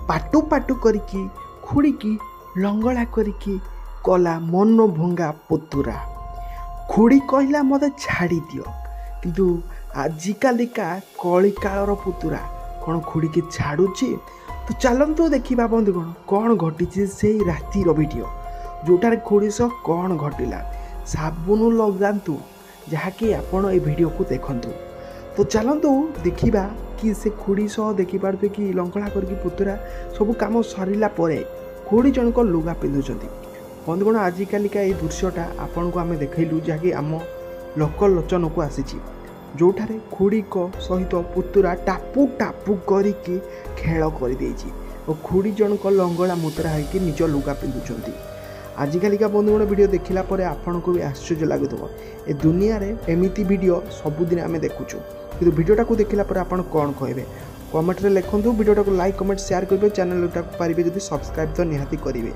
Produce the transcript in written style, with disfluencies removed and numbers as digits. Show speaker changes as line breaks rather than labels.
पाटू पाटू करिकी खुड़ी लंगड़ा करिकी कला मन भंगा पुतुरा। खुड़ी कहला मत छाड़ी दियो किंतु आजिकालिका कलिकालर पुतुरा कौन खुड़ी की छाड़ुची। तो चलतु देखा बंधुगण कौन घटी से रातिर वीडियो जोटार खुड़ी सह कौन घटला। साबुन लगातु जहाँकि आपण ये वीडियो को देखंतु। तो चलतु देखा कि से खुड़ी सह देखिपे कि लंगड़ा करके पुतुरा सब कम सरला खुड़ी जनक लुगा पिंधुंट। बंधुगण आजिकालिका ये दृश्यटा आपण को आम देखलु जहाँकि आम लोकलोचन को आसी जोठारे खुड़ी को सहित पुतुरा टापू टापू करिकी खेल कर देछि और खुड़ी जनक लंगड़ा मुतरा होइकी निज लुगा पिंधुंट। आजिकालिका बंधुगण वीडियो देखला परे आपन को भी आश्चर्य लगुव ए दुनिया रे एमिति वीडियो सबुदिन आम देखुचु किंतु वीडियोटा को देखला परे आपन कौन कहबे कमेंट रे लिखंतु। वीडियोटा को लाइक कमेंट शेयर करेंगे चैनल को पारिबे जदि सब्सक्राइब तो निहाती करेंगे।